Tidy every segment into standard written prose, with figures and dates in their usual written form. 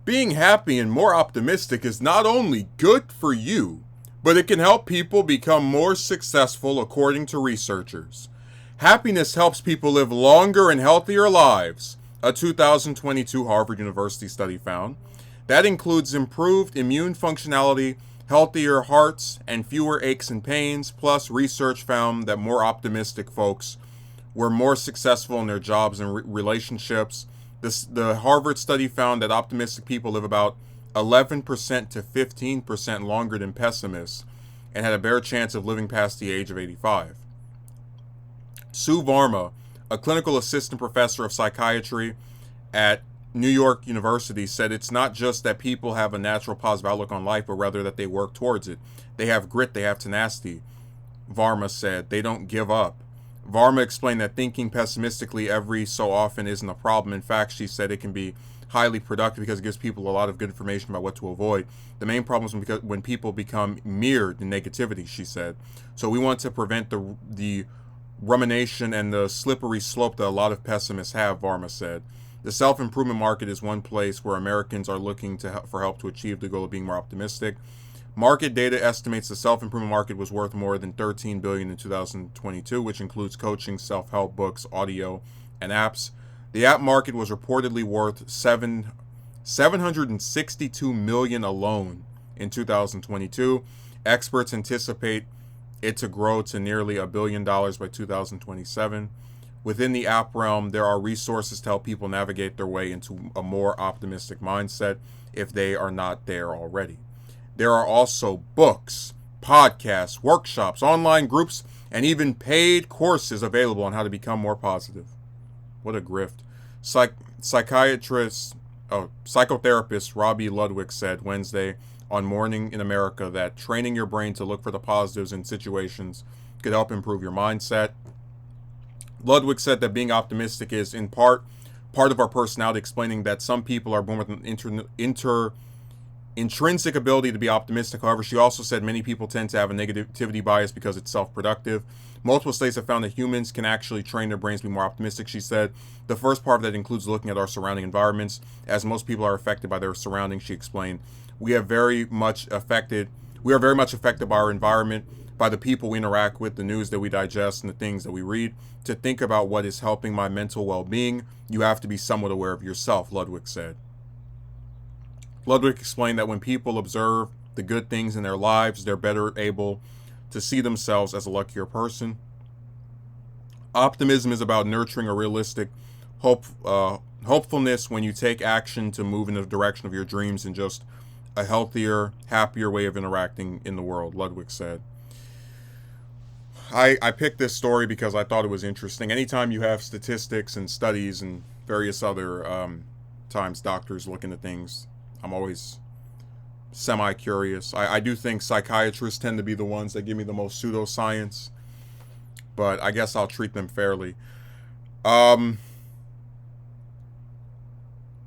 Being happy and more optimistic is not only good for you, but it can help people become more successful according to researchers. Happiness helps people live longer and healthier lives, a 2022 Harvard University study found. That includes improved immune functionality, healthier hearts, and fewer aches and pains. Plus, research found that more optimistic folks were more successful in their jobs and relationships. The Harvard study found that optimistic people live about 11% to 15% longer than pessimists and had a better chance of living past the age of 85. Sue Varma, a clinical assistant professor of psychiatry at New York University, said it's not just that people have a natural positive outlook on life, but rather that they work towards it. They have grit, they have tenacity. Varma said they don't give up. Varma explained that thinking pessimistically every so often isn't a problem. In fact, she said it can be highly productive because it gives people a lot of good information about what to avoid. The main problem is when people become mirrored in negativity, she said. So we want to prevent the rumination and the slippery slope that a lot of pessimists have, Varma said. The self-improvement market is one place where Americans are looking for help to achieve the goal of being more optimistic. Market data estimates the self-improvement market was worth more than $13 billion in 2022, which includes coaching, self-help books, audio, and apps. The app market was reportedly worth $762 million alone in 2022. Experts anticipate it to grow to nearly $1 billion by 2027. Within the app realm, there are resources to help people navigate their way into a more optimistic mindset if they are not there already. There are also books, podcasts, workshops, online groups, and even paid courses available on how to become more positive. What a grift. Psychotherapist Robbie Ludwig said Wednesday on Morning in America that training your brain to look for the positives in situations could help improve your mindset. Ludwig said that being optimistic is in part of our personality, explaining that some people are born with an intrinsic ability to be optimistic. However, she also said many people tend to have a negativity bias because it's self-productive. Multiple studies have found that humans can actually train their brains to be more optimistic, she said. The first part of that includes looking at our surrounding environments. As most people are affected by their surroundings, she explained, we are very much affected by our environment, by the people we interact with, the news that we digest, and the things that we read. To think about what is helping my mental well-being, you have to be somewhat aware of yourself, Ludwig said. Ludwig explained that when people observe the good things in their lives, they're better able to see themselves as a luckier person. Optimism is about nurturing a realistic hopefulness when you take action to move in the direction of your dreams and just a healthier, happier way of interacting in the world, Ludwig said. I picked this story because I thought it was interesting. Anytime you have statistics and studies and various other times doctors look into things, I'm always semi-curious. I do think psychiatrists tend to be the ones that give me the most pseudoscience, but I guess I'll treat them fairly.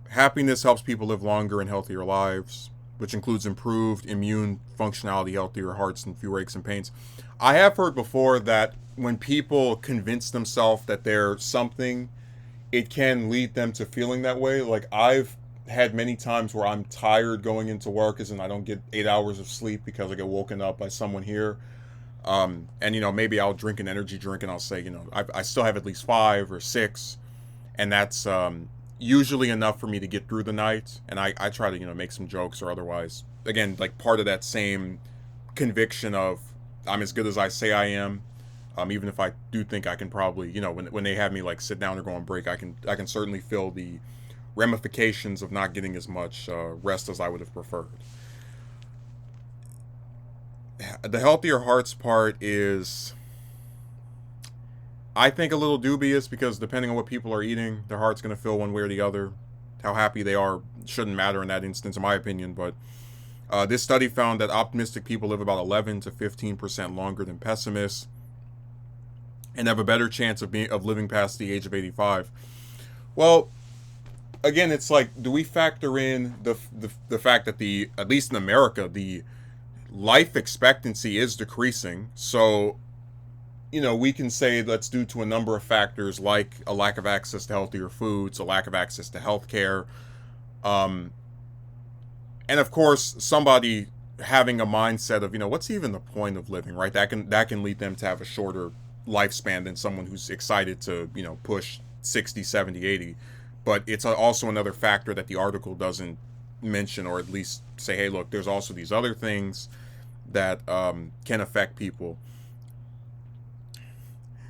Happiness helps people live longer and healthier lives, which includes improved immune functionality, healthier hearts, and fewer aches and pains. I have heard before that when people convince themselves that they're something, it can lead them to feeling that way. Like, I've had many times where I'm tired going into work and I don't get 8 hours of sleep because I get woken up by someone here. And, maybe I'll drink an energy drink and I'll say, I still have at least 5 or 6. And that's usually enough for me to get through the night. And I try to, make some jokes or otherwise. Again, like part of that same conviction of I'm as good as I say I am. Even if I do think I can probably, when they have me like sit down or go on break, I can certainly feel the ramifications of not getting as much rest as I would have preferred. The healthier hearts part is, I think, a little dubious because depending on what people are eating, their heart's going to feel one way or the other. How happy they are shouldn't matter in that instance, in my opinion. But this study found that optimistic people live about 11 to 15% longer than pessimists and have a better chance of living past the age of 85. Well, again, it's like, do we factor in the fact that at least in America, the life expectancy is decreasing? So, we can say that's due to a number of factors like a lack of access to healthier foods, a lack of access to health care, And of course, somebody having a mindset of, what's even the point of living, right? That can lead them to have a shorter lifespan than someone who's excited to, push 60, 70, 80. But it's also another factor that the article doesn't mention, or at least say, hey, look, there's also these other things that can affect people.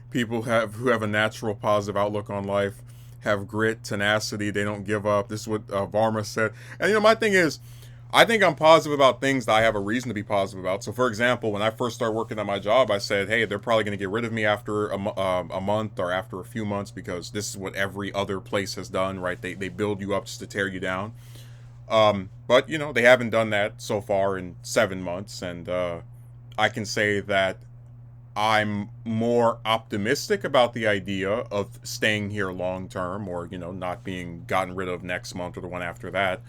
People who have a natural positive outlook on life have grit, tenacity. They don't give up. This is what Varma said. And my thing is, I think I'm positive about things that I have a reason to be positive about. So, for example, when I first started working at my job, I said, hey, they're probably going to get rid of me after a month or after a few months, because this is what every other place has done, right? They build you up just to tear you down. But, they haven't done that so far in 7 months. And I can say that I'm more optimistic about the idea of staying here long term, or, not being gotten rid of next month or the one after that.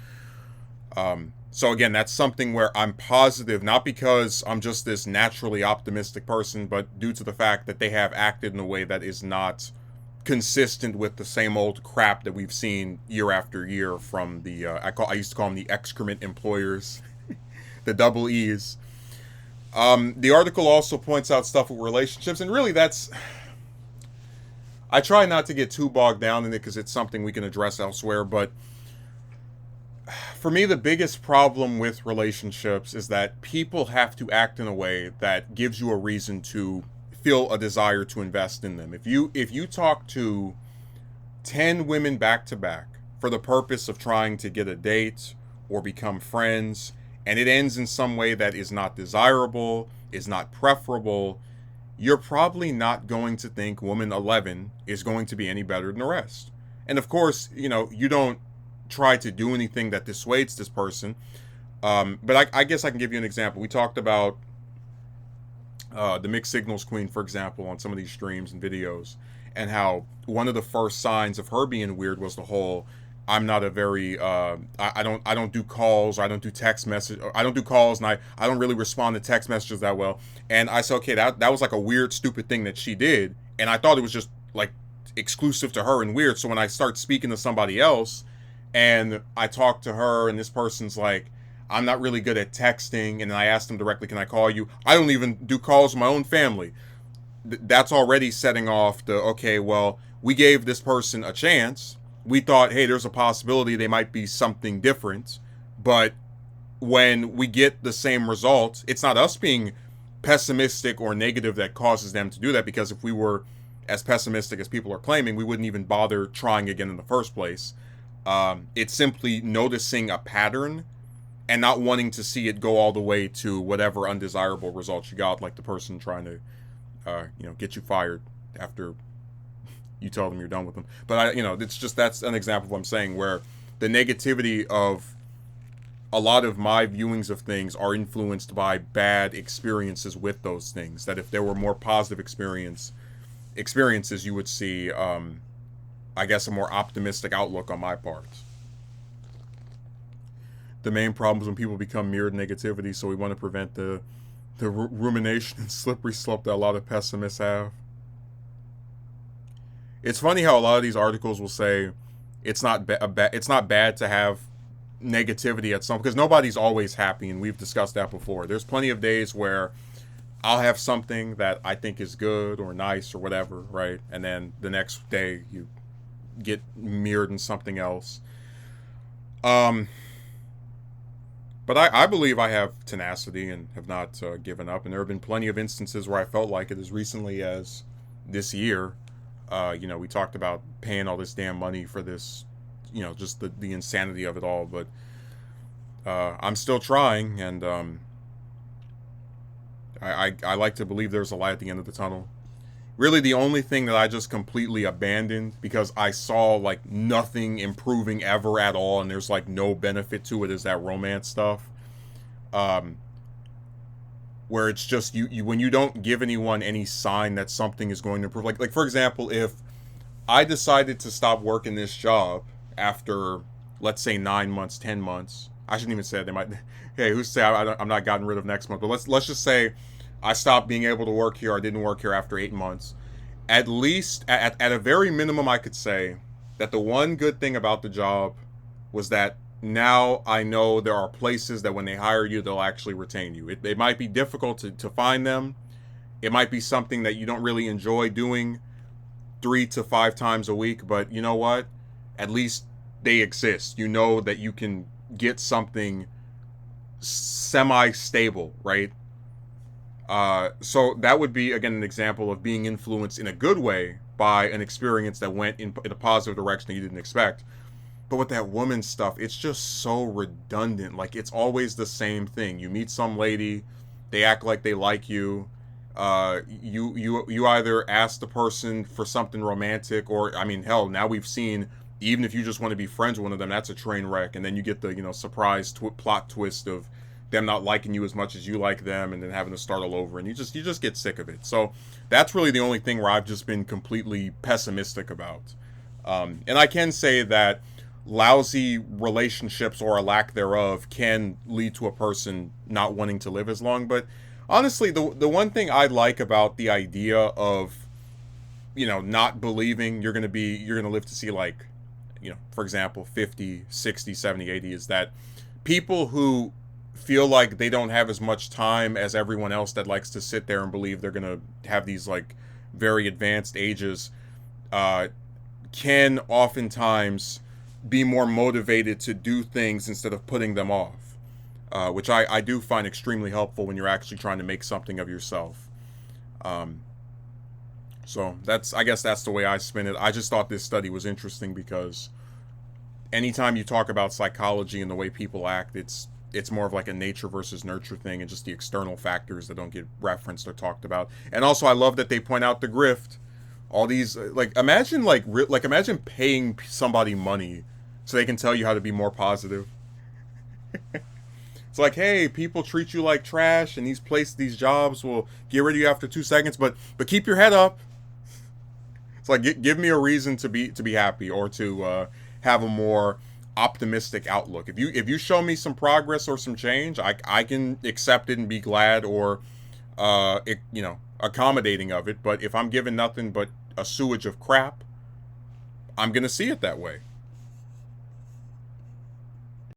So again, that's something where I'm positive, not because I'm just this naturally optimistic person, but due to the fact that they have acted in a way that is not consistent with the same old crap that we've seen year after year from the I used to call them the excrement employers, the double E's. The article also points out stuff with relationships, and really I try not to get too bogged down in it because it's something we can address elsewhere, but for me, the biggest problem with relationships is that people have to act in a way that gives you a reason to feel a desire to invest in them. If you talk to 10 women back to back for the purpose of trying to get a date or become friends, and it ends in some way that is not desirable, is not preferable, you're probably not going to think woman 11 is going to be any better than the rest. And of course, you don't try to do anything that dissuades this person. But I guess I can give you an example. We talked about the mixed signals queen, for example, on some of these streams and videos, and how one of the first signs of her being weird was the whole, I'm not a very I don't do calls, or I don't do text message, or I don't do calls, and I don't really respond to text messages that well. And I said, okay, that was like a weird, stupid thing that she did, and I thought it was just like exclusive to her and weird. So when I start speaking to somebody else and I talk to her, and this person's like, I'm not really good at texting, and then I asked them directly, can I call you? I don't even do calls with my own family. That's already setting off the, okay, well, we gave this person a chance. We thought, hey, there's a possibility they might be something different. But when we get the same results, it's not us being pessimistic or negative that causes them to do that, because if we were as pessimistic as people are claiming, we wouldn't even bother trying again in the first place. It's simply noticing a pattern and not wanting to see it go all the way to whatever undesirable results you got, like the person trying to, get you fired after you tell them you're done with them. But it's just, that's an example of what I'm saying, where the negativity of a lot of my viewings of things are influenced by bad experiences with those things. That if there were more positive experiences, you would see, I guess, a more optimistic outlook on my part. The main problem is when people become mirrored negativity, so we want to prevent the rumination and slippery slope that a lot of pessimists have. It's funny how a lot of these articles will say it's not bad to have negativity at some, because nobody's always happy, and we've discussed that before. There's plenty of days where I'll have something that I think is good or nice or whatever, right? And then the next day you get mirrored in something else. But I believe I have tenacity and have not given up. And there have been plenty of instances where I felt like it, as recently as this year. We talked about paying all this damn money for this, just the insanity of it all. But I'm still trying, and I like to believe there's a light at the end of the tunnel. Really, the only thing that I just completely abandoned because I saw like nothing improving ever at all, and there's like no benefit to it, is that romance stuff. Where it's just you when you don't give anyone any sign that something is going to improve. Like for example, if I decided to stop working this job after, let's say, 9 months, 10 months. I shouldn't even say that. They might, hey, who's say I'm not gotten rid of next month? But let's just say I stopped being able to work here. I didn't work here after 8 months. At least, at a very minimum, I could say that the one good thing about the job was that now I know there are places that when they hire you, they'll actually retain you. It might be difficult to find them. It might be something that you don't really enjoy doing 3 to 5 times a week, but you know what? At least they exist. You know that you can get something semi-stable, right? So that would be, again, an example of being influenced in a good way by an experience that went in a positive direction that you didn't expect. But with that woman stuff, it's just so redundant. Like, it's always the same thing. You meet some lady, they act like they like you. You either ask the person for something romantic, or I mean, hell, now we've seen, even if you just want to be friends with one of them, that's a train wreck. And then you get the surprise plot twist of them not liking you as much as you like them, and then having to start all over, and you just get sick of it. So that's really the only thing where I've just been completely pessimistic about. And I can say that lousy relationships or a lack thereof can lead to a person not wanting to live as long. But honestly, the one thing I like about the idea of not believing you're gonna live to see, like, for example, 50, 60, 70, 80, is that people who feel like they don't have as much time as everyone else that likes to sit there and believe they're gonna have these, like, very advanced ages, can oftentimes be more motivated to do things instead of putting them off, which I do find extremely helpful when you're actually trying to make something of yourself. Um, so I guess that's the way I spin it. I just thought this study was interesting because anytime you talk about psychology and the way people act, it's more of like a nature versus nurture thing, and just the external factors that don't get referenced or talked about. And also, I love that they point out the grift. All these, like, imagine imagine paying somebody money so they can tell you how to be more positive. It's like, hey, people treat you like trash, and these jobs will get rid of you after 2 seconds, but keep your head up. It's like, give me a reason to be happy, or to have a more optimistic outlook. If you show me some progress or some change, I can accept it and be glad, or accommodating of it. But if I'm given nothing but a sewage of crap, I'm gonna see it that way.